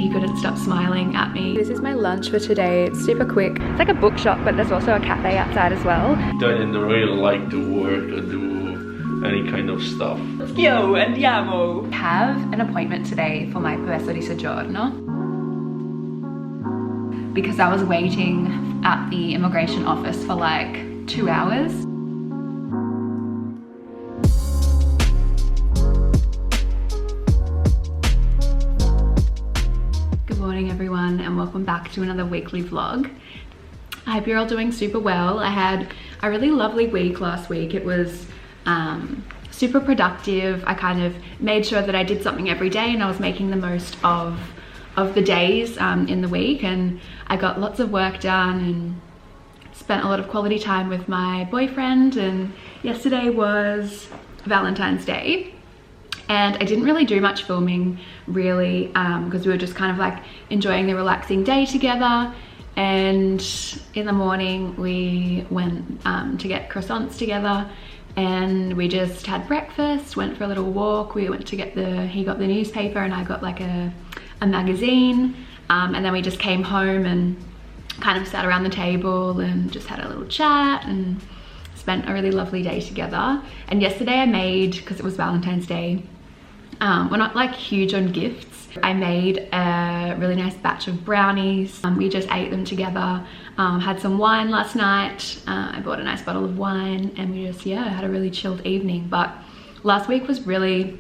he couldn't stop smiling at me. This is my lunch for today. It's super quick. It's like a bookshop, but there's also a cafe outside as well. Don't really like to work or do any kind of stuff. Yo, andiamo! I have an appointment today for my permesso di soggiorno because I was waiting at the immigration office for like 2 hours. Good morning everyone and welcome back to another weekly vlog. I hope you're all doing super well. I had a really lovely week last week. It was super productive. I kind of made sure that I did something every day and I was making the most of the days in the week, and I got lots of work done and spent a lot of quality time with my boyfriend. And yesterday was Valentine's Day and I didn't really do much filming really because we were just kind of like enjoying the relaxing day together. And in the morning we went to get croissants together and we just had breakfast, went for a little walk. We went to get he got the newspaper and I got like a magazine, and then we just came home and kind of sat around the table and just had a little chat and spent a really lovely day together. And yesterday I made, because it was Valentine's Day, we're not like huge on gifts, I made a really nice batch of brownies. We just ate them together, had some wine last night. I bought a nice bottle of wine and we just, yeah, had a really chilled evening. But last week was really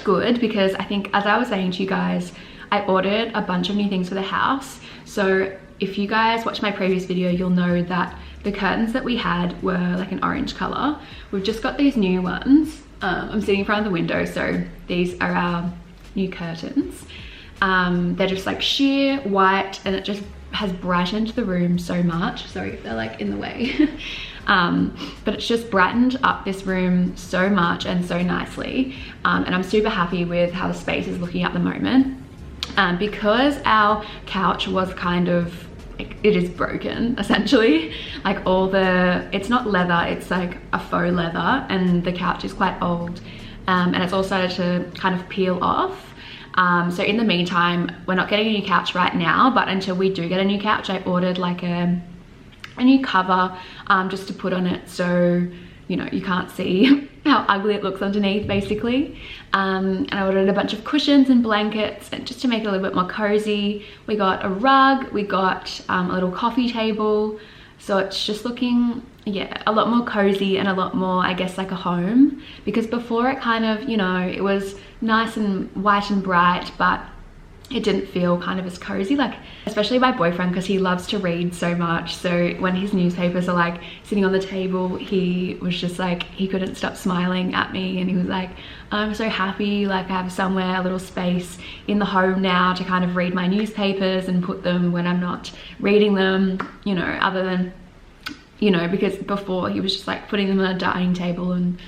good because I think, as I was saying to you guys, I ordered a bunch of new things for the house. So if you guys watched my previous video, you'll know that the curtains that we had were like an orange color. We've just got these new ones. I'm sitting in front of the window, so these are our new curtains. They're just like sheer white and it just has brightened the room so much. Sorry if they're like in the way. But it's just brightened up this room so much and so nicely. And I'm super happy with how the space is looking at the moment. Because our couch was kind of, it is broken essentially, like it's not leather, it's like a faux leather, and the couch is quite old, and it's all started to kind of peel off. So in the meantime, we're not getting a new couch right now, but until we do get a new couch, I ordered like a new cover just to put on it, so you know, you can't see how ugly it looks underneath basically. And I ordered a bunch of cushions and blankets and just to make it a little bit more cozy. We got a rug, we got a little coffee table, so it's just looking, yeah, a lot more cozy and a lot more, I guess, like a home. Because before it kind of, you know, it was nice and white and bright, but it didn't feel kind of as cozy, like especially my boyfriend, because he loves to read so much. So when his newspapers are like sitting on the table, he was just like, he couldn't stop smiling at me and he was like, I'm so happy, like I have somewhere, a little space in the home now to kind of read my newspapers and put them when I'm not reading them, you know, other than, you know, because before he was just like putting them on a dining table and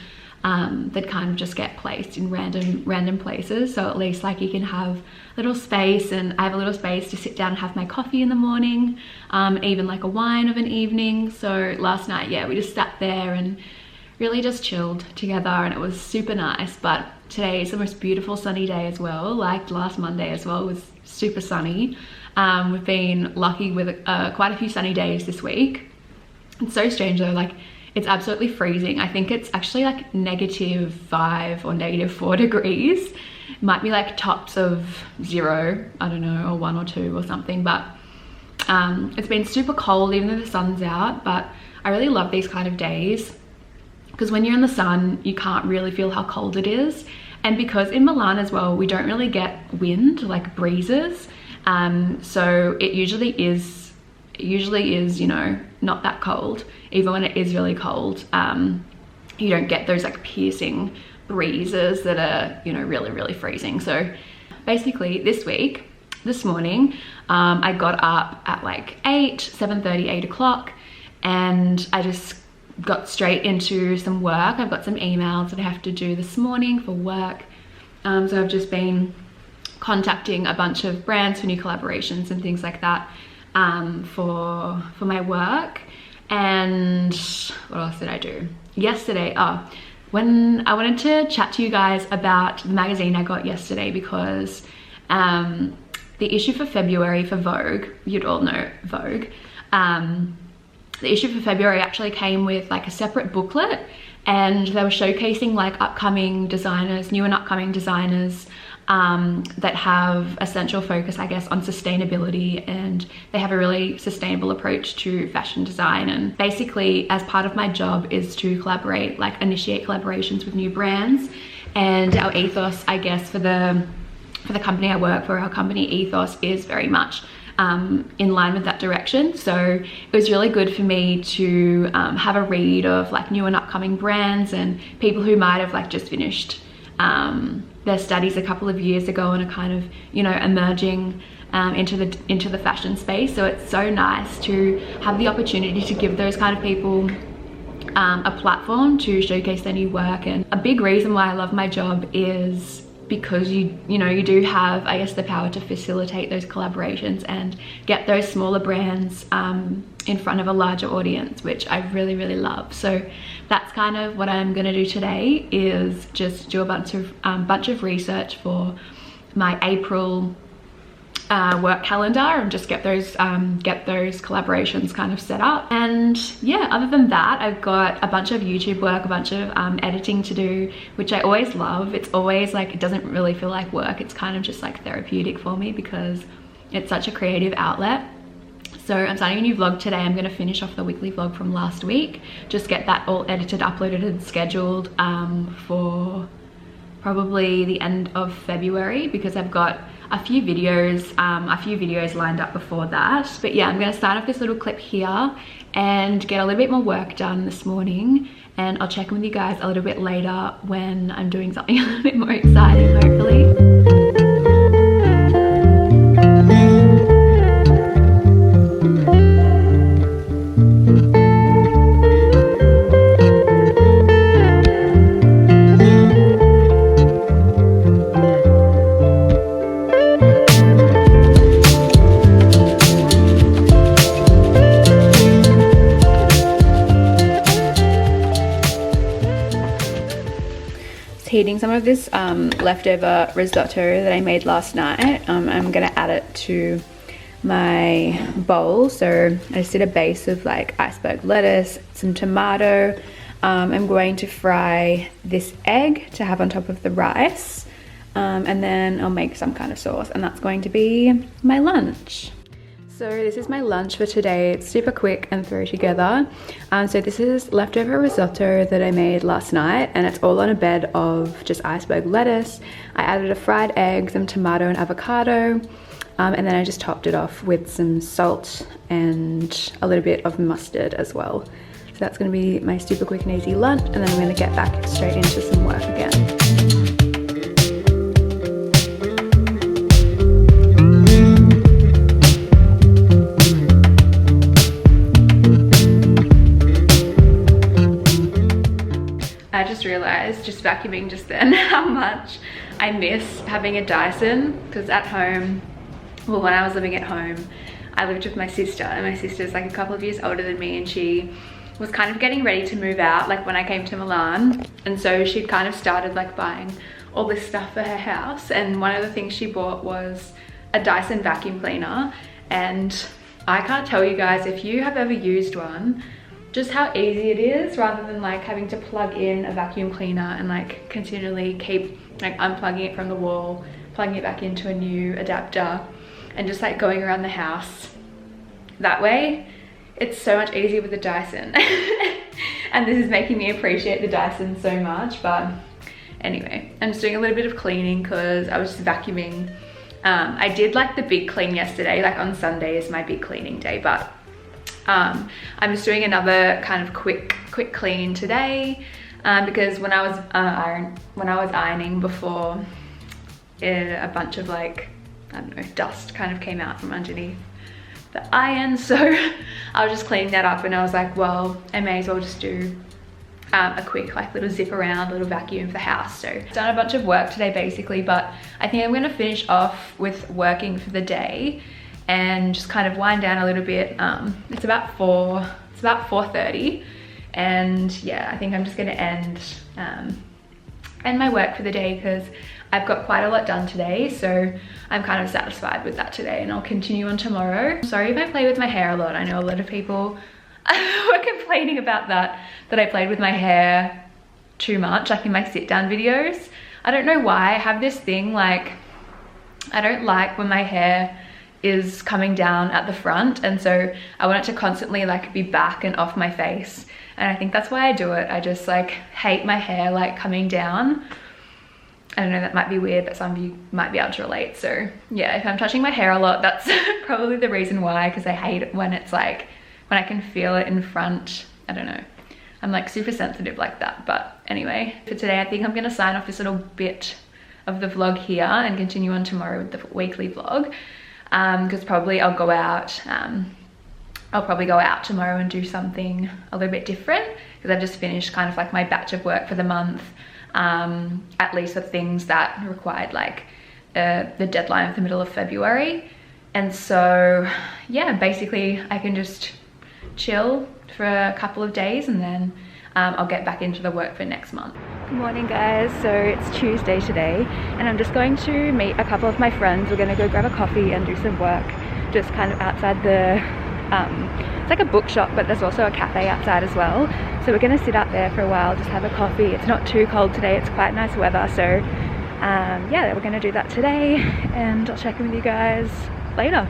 they'd kind of just get placed in random places. So at least like you can have a little space, and I have a little space to sit down and have my coffee in the morning, even like a wine of an evening. So last night, yeah, we just sat there and really just chilled together and it was super nice. But today is the most beautiful sunny day as well. Like last Monday as well was super sunny. We've been lucky with quite a few sunny days this week. It's so strange though, like it's absolutely freezing. I think it's actually like -5 or -4 degrees. It might be like tops of 0, I don't know, or 1 or 2 or something, but it's been super cold even though the sun's out. But I really love these kind of days because when you're in the sun, you can't really feel how cold it is. And because in Milan as well, we don't really get wind, like breezes. So it usually is, you know, not that cold. Even when it is really cold, you don't get those like piercing breezes that are, you know, really freezing. So basically this morning, I got up at like 7:30, 8 o'clock, and I just got straight into some work. I've got some emails that I have to do this morning for work. So I've just been contacting a bunch of brands for new collaborations and things like that for my work. And what else did I do yesterday? When I wanted to chat to you guys about the magazine I got yesterday, because the issue for February for Vogue, you'd all know Vogue, the issue for February actually came with like a separate booklet, and they were showcasing like upcoming designers, new and upcoming designers that have a central focus, I guess, on sustainability, and they have a really sustainable approach to fashion design. And basically, as part of my job is to collaborate, like initiate collaborations with new brands. And our ethos, I guess, for the company I work for, our company ethos is very much in line with that direction. So it was really good for me to have a read of like new and upcoming brands and people who might have like just finished their studies a couple of years ago and are kind of, you know, emerging into the fashion space. So it's so nice to have the opportunity to give those kind of people a platform to showcase their new work. And a big reason why I love my job is because you do have, I guess, the power to facilitate those collaborations and get those smaller brands in front of a larger audience, which I really, really love. So that's kind of what I'm going to do today, is just do a bunch of research for my April work calendar and just get those collaborations kind of set up. And yeah, other than that, I've got a bunch of YouTube work, a bunch of editing to do, which I always love. It's always like, it doesn't really feel like work. It's kind of just like therapeutic for me because it's such a creative outlet. So I'm starting a new vlog today. I'm going to finish off the weekly vlog from last week, just get that all edited, uploaded and scheduled for probably the end of February, because I've got a few videos lined up before that. But yeah, I'm going to start off this little clip here and get a little bit more work done this morning, and I'll check in with you guys a little bit later when I'm doing something a little bit more exciting, hopefully. Heating some of this leftover risotto that I made last night. I'm gonna add it to my bowl. So I just did a base of like iceberg lettuce, some tomato. I'm going to fry this egg to have on top of the rice, and then I'll make some kind of sauce, and that's going to be my lunch. So this is my lunch for today. It's super quick and throw together. So this is leftover risotto that I made last night, and it's all on a bed of just iceberg lettuce. I added a fried egg, some tomato and avocado, and then I just topped it off with some salt and a little bit of mustard as well. So that's gonna be my super quick and easy lunch, and then I'm gonna get back straight into some work again. Realized just vacuuming just then how much I miss having a Dyson, because at home, well, when I was living at home, I lived with my sister, and my sister's like a couple of years older than me, and she was kind of getting ready to move out like when I came to Milan, and so she'd kind of started like buying all this stuff for her house, and one of the things she bought was a Dyson vacuum cleaner. And I can't tell you guys, if you have ever used one, just how easy it is, rather than like having to plug in a vacuum cleaner and like continually keep like unplugging it from the wall, plugging it back into a new adapter, and just like going around the house that way. It's so much easier with the Dyson. And this is making me appreciate the Dyson so much. But anyway, I'm just doing a little bit of cleaning because I was just vacuuming. I did like the big clean yesterday, like on Sunday is my big cleaning day, but I'm just doing another kind of quick clean today, because when I was ironing before, a bunch of like, I don't know, dust kind of came out from underneath the iron, so I was just cleaning that up, and I was like, well, I may as well just do a quick like little zip around, little vacuum of the house. So I've done a bunch of work today basically, but I think I'm going to finish off with working for the day and just kind of wind down a little bit. It's about 4:30, and yeah, I think I'm just going to end my work for the day, because I've got quite a lot done today, so I'm kind of satisfied with that today, and I'll continue on tomorrow. Sorry if I play with my hair a lot. I know a lot of people were complaining about that I played with my hair too much, like in my sit down videos. I don't know why. I have this thing, like, I don't like when my hair is coming down at the front, and so I want it to constantly like be back and off my face, and I think that's why I do it. I just like hate my hair like coming down. I don't know, that might be weird, but some of you might be able to relate. So yeah, if I'm touching my hair a lot, that's probably the reason why, because I hate it when it's like, when I can feel it in front. I don't know, I'm like super sensitive like that. But anyway, for today I think I'm gonna sign off this little bit of the vlog here and continue on tomorrow with the weekly vlog, because probably I'll go out, I'll probably go out tomorrow and do something a little bit different, because I've just finished kind of like my batch of work for the month, at least the things that required like the deadline of the middle of February. And so yeah, basically I can just chill for a couple of days, and then I'll get back into the work for next month. Good morning guys, so it's Tuesday today, and I'm just going to meet a couple of my friends. We're gonna go grab a coffee and do some work just kind of outside the, it's like a bookshop, but there's also a cafe outside as well. So we're gonna sit out there for a while, just have a coffee. It's not too cold today, it's quite nice weather, so yeah, we're gonna do that today, and I'll check in with you guys later.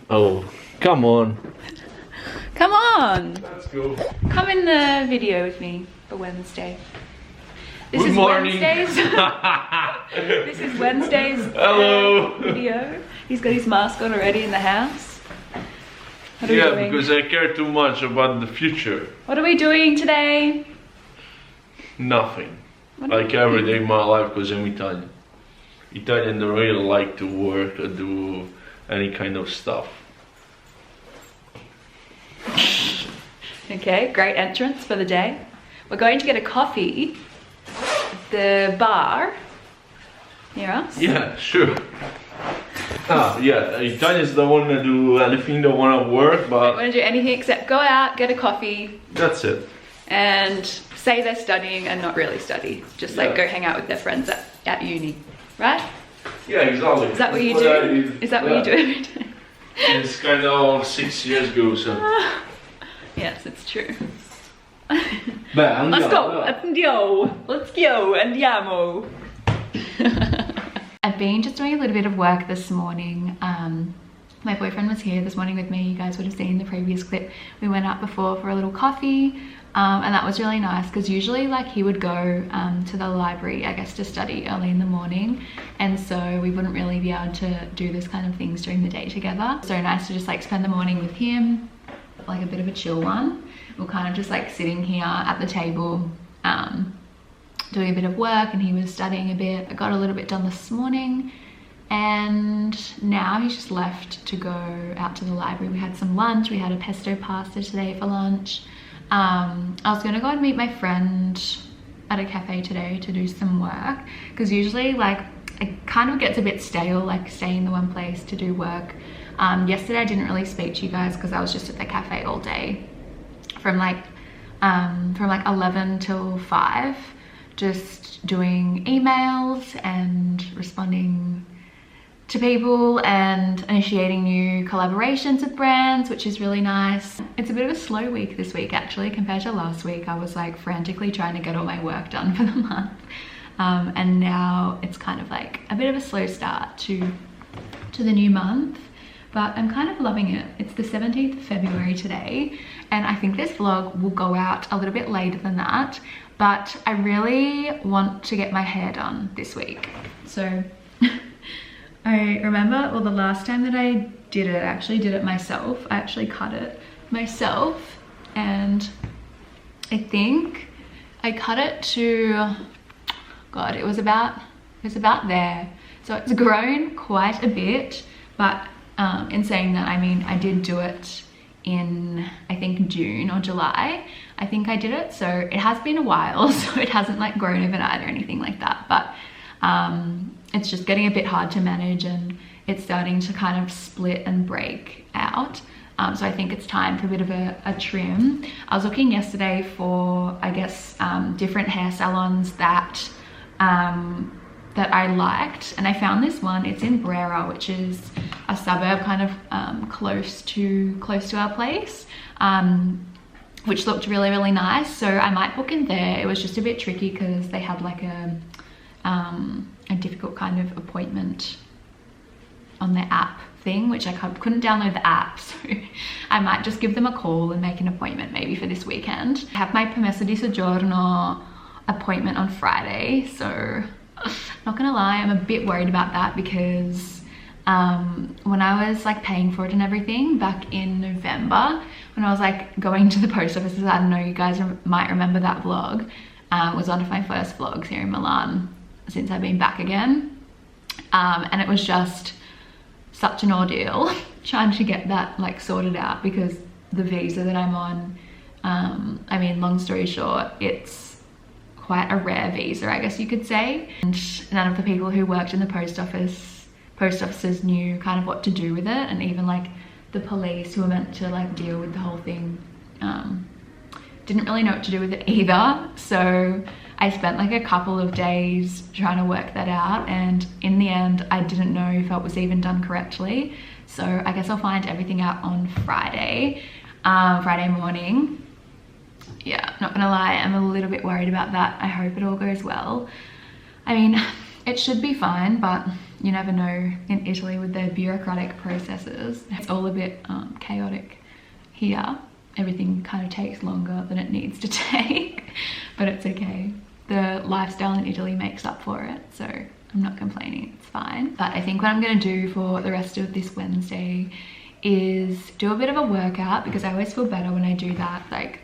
Oh, come on. Come on! Let's go. Come in the video with me for Wednesday. This Good is morning. Wednesday's. This is Wednesday's Hello. video. He's got his mask on already in the house. What are we doing? Because I care too much about the future. What are we doing today? Nothing. What are Like we every doing? day in my life, because I'm Italian. Italian don't really like to work or do any kind of stuff. Okay, great entrance for the day. We're going to get a coffee at the bar near us. Yeah, sure. Yeah, Italians don't want to do anything, don't want to work, Don't but want to do anything except go out, get a coffee, that's it. and say they're studying and not really study. Just like Yeah. go hang out with their friends at uni, right? Yeah, exactly. Is that what you That's I do? did. Is that what you do every day? It's kind of 6 years ago, so. Yes, it's true. Beh, Let's go, andiamo. let's go, andiamo. I've been just doing a little bit of work this morning. My boyfriend was here this morning with me. You guys would have seen the previous clip. We went out before for a little coffee, and that was really nice, because usually like he would go to the library, I guess, to study early in the morning, and so we wouldn't really be able to do this kind of things during the day together. So nice to just like spend the morning with him, like a bit of a chill one. We're kind of just like sitting here at the table, doing a bit of work, and he was studying a bit. I got a little bit done this morning, and now he's just left to go out to the library. We had some lunch. We had a pesto pasta today for lunch. I was gonna go and meet my friend at a cafe today to do some work, because usually like it kind of gets a bit stale, like staying in the one place to do work. Yesterday I didn't really speak to you guys because I was just at the cafe all day from like 11 till 5, just doing emails and responding to people and initiating new collaborations with brands, which is really nice. It's a bit of a slow week this week actually compared to last week. I was like frantically trying to get all my work done for the month, and now it's kind of like a bit of a slow start to the new month, but I'm kind of loving it. It's the 17th of February today, and I think this vlog will go out a little bit later than that, but I really want to get my hair done this week. So I remember, well, the last time that I did it. I actually did it myself. I actually cut it myself, and I think I cut it to, God, it was about there. So it's grown quite a bit, but in saying that, I mean, I did do it in, I think, June or July. I think I did it, so it has been a while, so it hasn't like grown overnight or anything like that, but it's just getting a bit hard to manage, and it's starting to kind of split and break out. So I think it's time for a bit of a trim. I was looking yesterday for, I guess, different hair salons that I liked, and I found this one. It's in Brera, which is a suburb kind of close to our place, which looked really, really nice. So I might book in there. It was just a bit tricky because they had like a difficult kind of appointment on their app thing, which I couldn't download the app, so I might just give them a call and make an appointment maybe for this weekend. I have my permesso di soggiorno appointment on Friday, so not gonna lie, I'm a bit worried about that because when I was like paying for it and everything back in November, when I was like going to the post offices, I don't know, you guys might remember that vlog. It was one of my first vlogs here in Milan since I've been back again, and it was just such an ordeal trying to get that like sorted out because the visa that I'm on, I mean, long story short, it's quite a rare visa, I guess you could say, and none of the people who worked in the post offices knew kind of what to do with it, and even like the police who were meant to like deal with the whole thing didn't really know what to do with it either. So I spent like a couple of days trying to work that out, and in the end I didn't know if it was even done correctly. So I guess I'll find everything out on Friday morning. Yeah, not gonna lie, I'm a little bit worried about that. I hope it all goes well. I mean, it should be fine, but you never know in Italy with their bureaucratic processes. It's all a bit chaotic here. Everything kind of takes longer than it needs to take, but it's okay. The lifestyle in Italy makes up for it, so I'm not complaining, it's fine. But I think what I'm gonna do for the rest of this Wednesday is do a bit of a workout, because I always feel better when I do that. Like,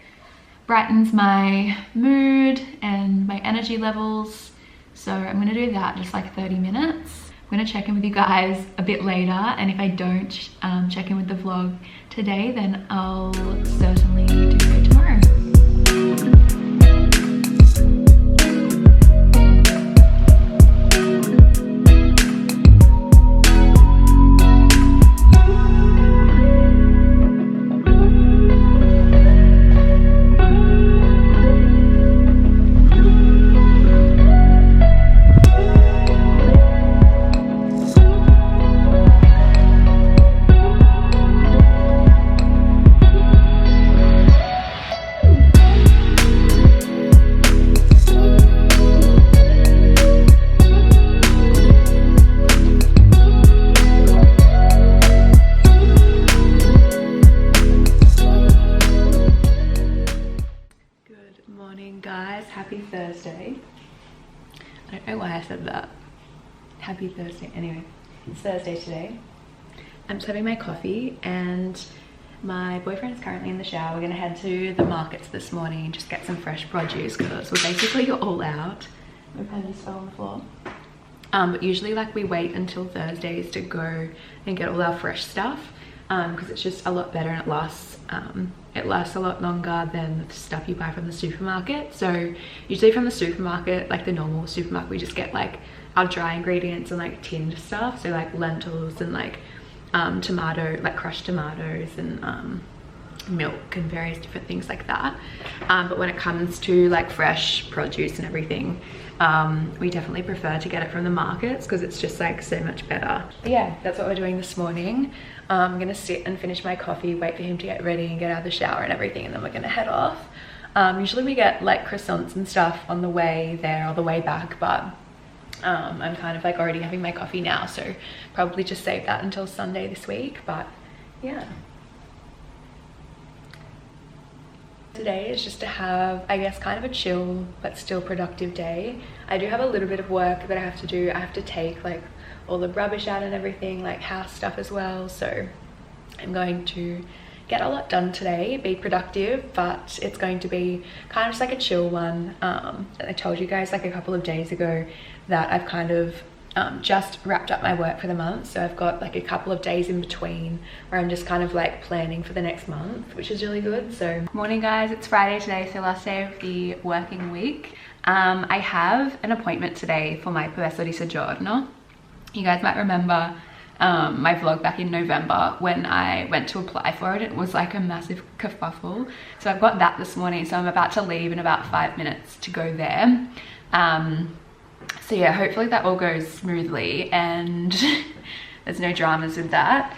brightens my mood and my energy levels. So I'm gonna do that, just like 30 minutes. I'm gonna check in with you guys a bit later, and if I don't check in with the vlog today, then I'll certainly do so tomorrow. Happy Thursday. I don't know why I said that. Happy Thursday. Anyway, it's Thursday today. I'm just having my coffee, and my boyfriend is currently in the shower. We're gonna head to the markets this morning and just get some fresh produce because we're basically all out. My pen just fell on the floor. But usually like we wait until Thursdays to go and get all our fresh stuff because it's just a lot better and it lasts a lot longer than the stuff you buy from the supermarket. So usually from the supermarket, like the normal supermarket, we just get like our dry ingredients and like tinned stuff, so like lentils and like crushed tomatoes and milk and various different things like that. But when it comes to like fresh produce and everything, we definitely prefer to get it from the markets because it's just like so much better. But yeah, that's what we're doing this morning. I'm gonna sit and finish my coffee, wait for him to get ready and get out of the shower and everything, and then we're gonna head off. Usually we get like croissants and stuff on the way there or the way back, but I'm kind of like already having my coffee now, so probably just save that until Sunday this week. But yeah, today is just to have, I guess, kind of a chill but still productive day. I do have a little bit of work that I have to do. I have to take like all the rubbish out and everything, like house stuff as well. So I'm going to get a lot done today, be productive, but it's going to be kind of just like a chill one. I told you guys like a couple of days ago that I've kind of just wrapped up my work for the month, so I've got like a couple of days in between where I'm just kind of like planning for the next month, which is really good. So morning guys, it's Friday today, so last day of the working week. I have an appointment today for my permesso di soggiorno. You guys might remember my vlog back in November when I went to apply for it. It was like a massive kerfuffle. So I've got that this morning, so I'm about to leave in about 5 minutes to go there. So yeah, hopefully that all goes smoothly and there's no dramas with that,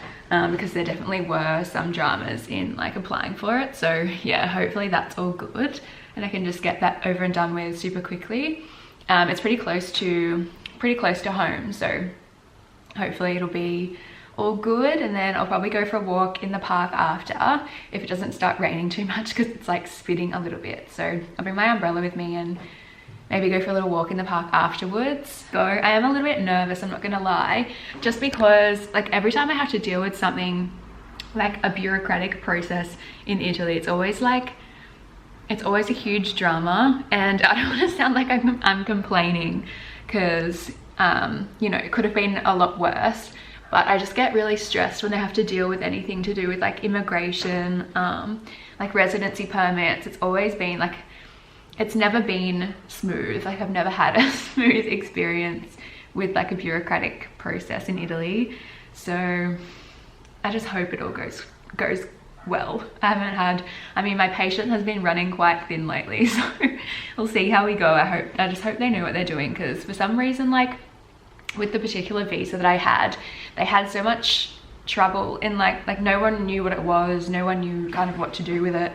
because there definitely were some dramas in like applying for it. So yeah, hopefully that's all good and I can just get that over and done with super quickly. It's pretty close to home, so hopefully it'll be all good, and then I'll probably go for a walk in the park after if it doesn't start raining too much, because it's like spitting a little bit. So I'll bring my umbrella with me and maybe go for a little walk in the park afterwards. So I am a little bit nervous, I'm not gonna lie, just because like every time I have to deal with something like a bureaucratic process in Italy, it's always a huge drama, and I don't want to sound like I'm complaining, because you know, it could have been a lot worse, but I just get really stressed when I have to deal with anything to do with like immigration, like residency permits. It's always been like, it's never been smooth. Like I've never had a smooth experience with like a bureaucratic process in Italy. So I just hope it all goes well. I mean, my patience has been running quite thin lately, so we'll see how we go. I just hope they know what they're doing, because for some reason, like with the particular visa that I had, they had so much trouble in like no one knew what it was, no one knew kind of what to do with it,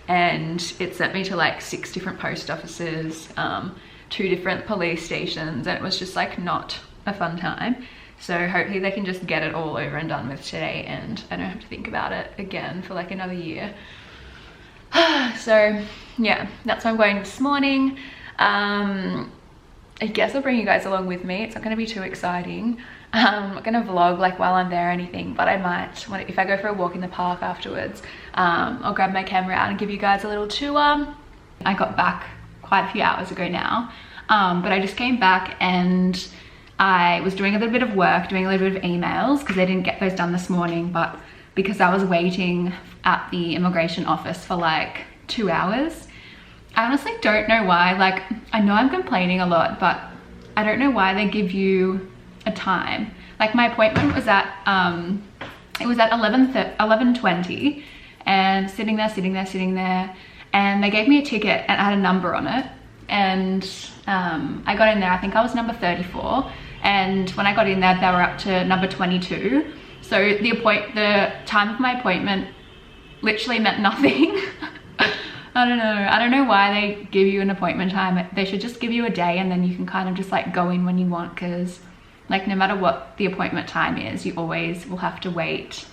and it sent me to like 6 different post offices, 2 different police stations, and it was just like not a fun time. So hopefully they can just get it all over and done with today, and I don't have to think about it again for like another year. So yeah, that's why I'm going this morning. I guess I'll bring you guys along with me. It's not going to be too exciting. I'm not going to vlog like while I'm there or anything, but I might, if I go for a walk in the park afterwards, I'll grab my camera out and give you guys a little tour. I got back quite a few hours ago now, but I just came back and I was doing a little bit of work, doing a little bit of emails, because I didn't get those done this morning, but because I was waiting at the immigration office for like 2 hours. I honestly don't know why. Like, I know I'm complaining a lot, but I don't know why they give you a time. Like my appointment was at it was at 11:20, and sitting there, and they gave me a ticket and it had a number on it, and I got in there. I think I was number 34, and when I got in there they were up to number 22. So the time of my appointment literally meant nothing. I don't know why they give you an appointment time. They should just give you a day, and then you can kind of just like go in when you want, because like no matter what the appointment time is, you always will have to wait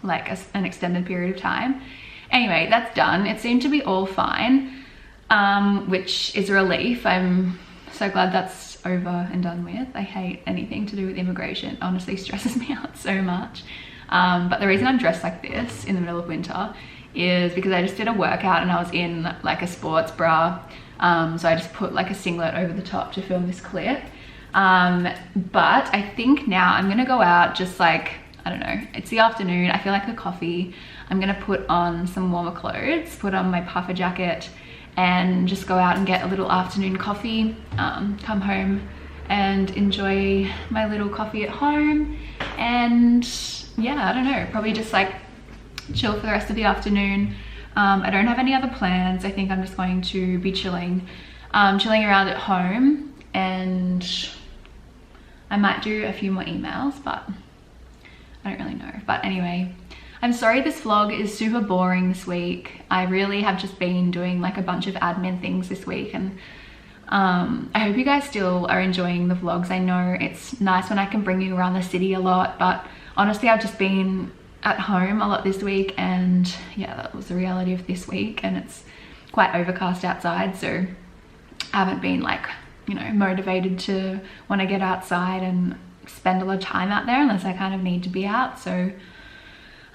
like an extended period of time. Anyway, that's done. It seemed to be all fine, which is a relief. I'm so glad that's over and done with. I hate anything to do with immigration. It honestly stresses me out so much. But the reason I'm dressed like this in the middle of winter is because I just did a workout and I was in like a sports bra. So I just put like a singlet over the top to film this clip. But I think now I'm gonna go out, just like, I don't know, it's the afternoon, I feel like a coffee. I'm gonna put on some warmer clothes, put on my puffer jacket, and just go out and get a little afternoon coffee, come home and enjoy my little coffee at home. And yeah, I don't know, probably just like chill for the rest of the afternoon. I don't have any other plans. I think I'm just going to be chilling around at home, and I might do a few more emails, but I don't really know. But anyway, I'm sorry this vlog is super boring this week. I really have just been doing like a bunch of admin things this week, and I hope you guys still are enjoying the vlogs. I know it's nice when I can bring you around the city a lot, but honestly I've just been at home a lot this week, and yeah, that was the reality of this week, and it's quite overcast outside, so I haven't been like, you know, motivated to want to get outside and spend a lot of time out there unless I kind of need to be out. So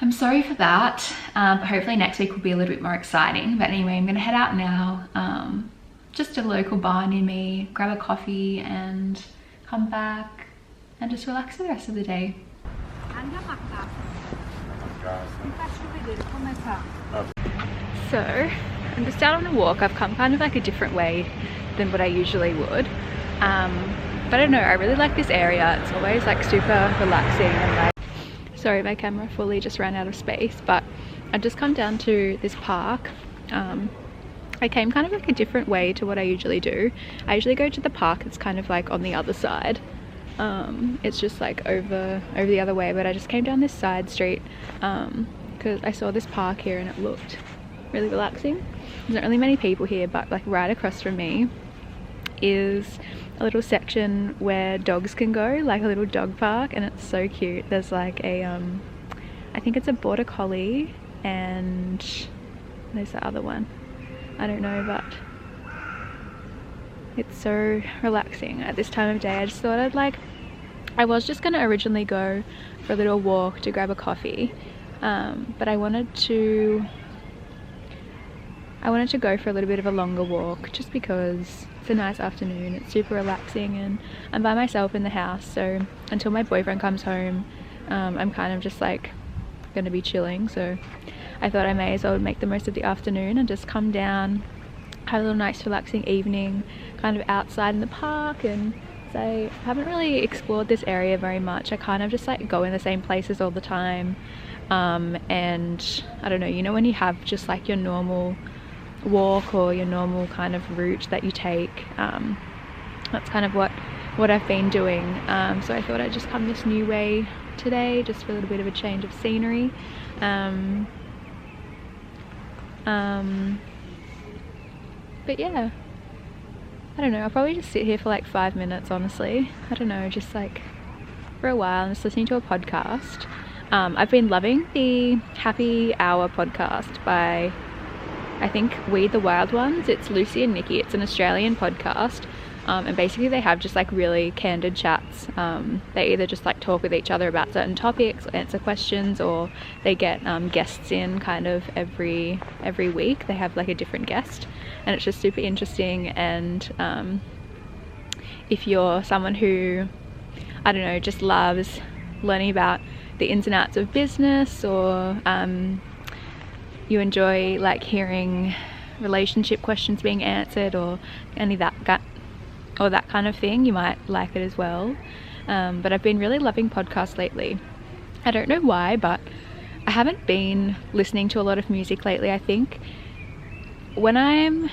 I'm sorry for that, but hopefully next week will be a little bit more exciting. But anyway, I'm gonna head out now, just to a local bar near me, grab a coffee and come back and just relax for the rest of the day. So I'm just out on a walk. I've come kind of like a different way than what I usually would, but I don't know, I really like this area. It's always like super relaxing and like, sorry, my camera fully just ran out of space, but I've just come down to this park. I came kind of like a different way to what I usually do. I usually go to the park that's kind of like on the other side. It's just like over the other way, but I just came down this side street because I saw this park here and it looked really relaxing. There's not really many people here, but like right across from me is a little section where dogs can go, like a little dog park, and it's so cute. There's like a I think it's a border collie, and there's the other one, I don't know, but it's so relaxing at this time of day. I just thought I was just gonna originally go for a little walk to grab a coffee, but I wanted to go for a little bit of a longer walk just because it's a nice afternoon, it's super relaxing, and I'm by myself in the house, so until my boyfriend comes home, I'm kind of just like gonna be chilling. So I thought I may as well make the most of the afternoon and just come down, have a little nice relaxing evening kind of outside in the park. And so I haven't really explored this area very much. I kind of just like go in the same places all the time, and I don't know, you know when you have just like your normal walk or your normal kind of route that you take, that's kind of what I've been doing. So I thought I'd just come this new way today just for a little bit of a change of scenery. But yeah, I don't know, I'll probably just sit here for like 5 minutes, honestly. I don't know, just like for a while and just listening to a podcast. I've been loving the Happy Hour podcast by, I think, We the Wild Ones. It's Lucy and Nikki. It's an Australian podcast, and basically they have just like really candid chats. They either just like talk with each other about certain topics, answer questions, or they get guests in kind of every week. They have like a different guest, and it's just super interesting. And if you're someone who, I don't know, just loves learning about the ins and outs of business, or you enjoy like hearing relationship questions being answered, or any that kind of thing, you might like it as well. But I've been really loving podcasts lately. I don't know why, but I haven't been listening to a lot of music lately. I think when I'm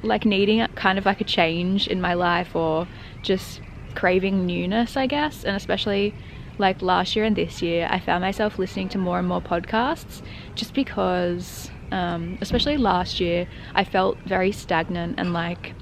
like needing kind of like a change in my life, or just craving newness, I guess, and especially like last year and this year, I found myself listening to more and more podcasts just because, especially last year, I felt very stagnant and like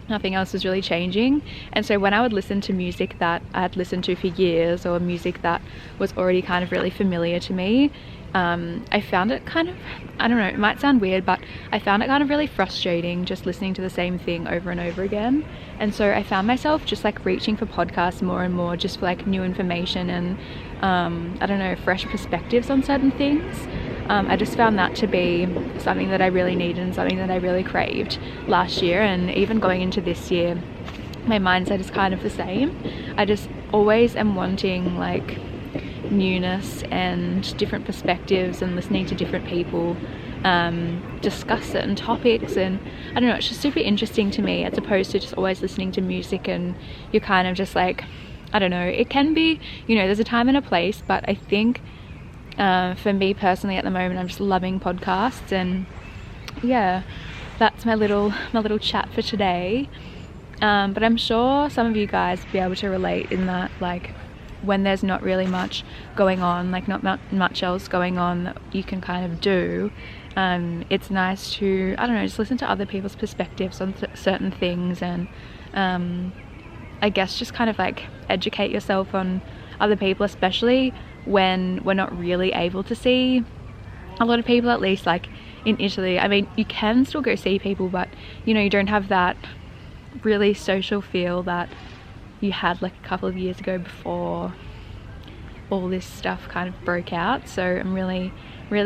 nothing else was really changing. And so when I would listen to music that I had listened to for years, or music that was already kind of really familiar to me, I found it kind of, I don't know, it might sound weird, but I found it kind of really frustrating just listening to the same thing over and over again. And so I found myself just like reaching for podcasts more and more, just for like new information and I don't know, fresh perspectives on certain things. I just found that to be something that I really needed and something that I really craved last year, and even going into this year, my mindset is kind of the same. I just always am wanting like newness and different perspectives, and listening to different people discuss certain topics, and I don't know, it's just super interesting to me, as opposed to just always listening to music and you're kind of just like, I don't know, it can be, you know, there's a time and a place, but I think for me personally at the moment, I'm just loving podcasts. And yeah, that's my little chat for today. But I'm sure some of you guys will be able to relate in that, like, when there's not really much going on, like not much else going on that you can kind of do, it's nice to, I don't know, just listen to other people's perspectives on certain things, and I guess just kind of like educate yourself on other people, especially when we're not really able to see a lot of people, at least like in Italy. I mean, you can still go see people, but you know, you don't have that really social feel that you had like a couple of years ago before all this stuff kind of broke out. So I'm really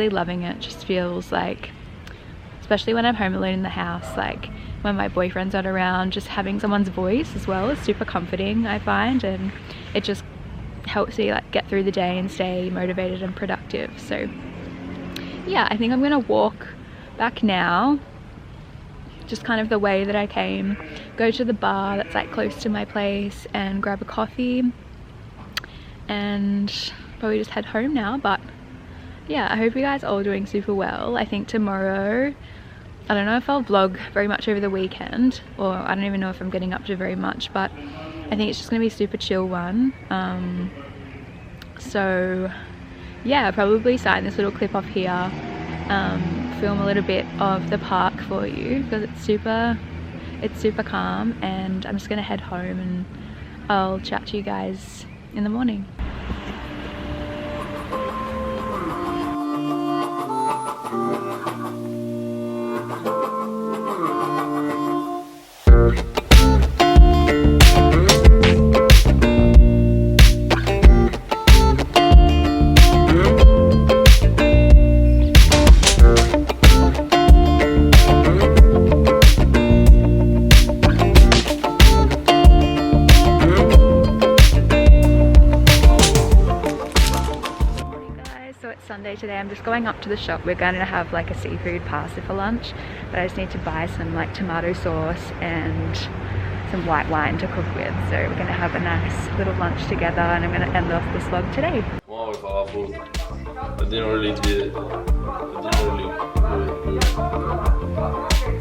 loving it. Just feels like, especially when I'm home alone in the house, like when my boyfriend's not around, just having someone's voice as well is super comforting, I find, and it just helps me like get through the day and stay motivated and productive. So yeah, I think I'm gonna walk back now, just kind of the way that I came, go to the bar that's like close to my place and grab a coffee, and probably just head home now. But yeah, I hope you guys are all doing super well. I think tomorrow, I don't know if I'll vlog very much over the weekend, or I don't even know if I'm getting up to very much, but I think it's just gonna be a super chill one. So yeah, I'll probably sign this little clip off here, film a little bit of the park for you because it's super calm, and I'm just gonna head home and I'll chat to you guys in the morning. Sunday today. I'm just going up to the shop. We're going to have like a seafood pasta for lunch, but I just need to buy some like tomato sauce and some white wine to cook with. So we're going to have a nice little lunch together, and I'm going to end off this vlog today. Wow, it's awful. I didn't really do it. I didn't really do it.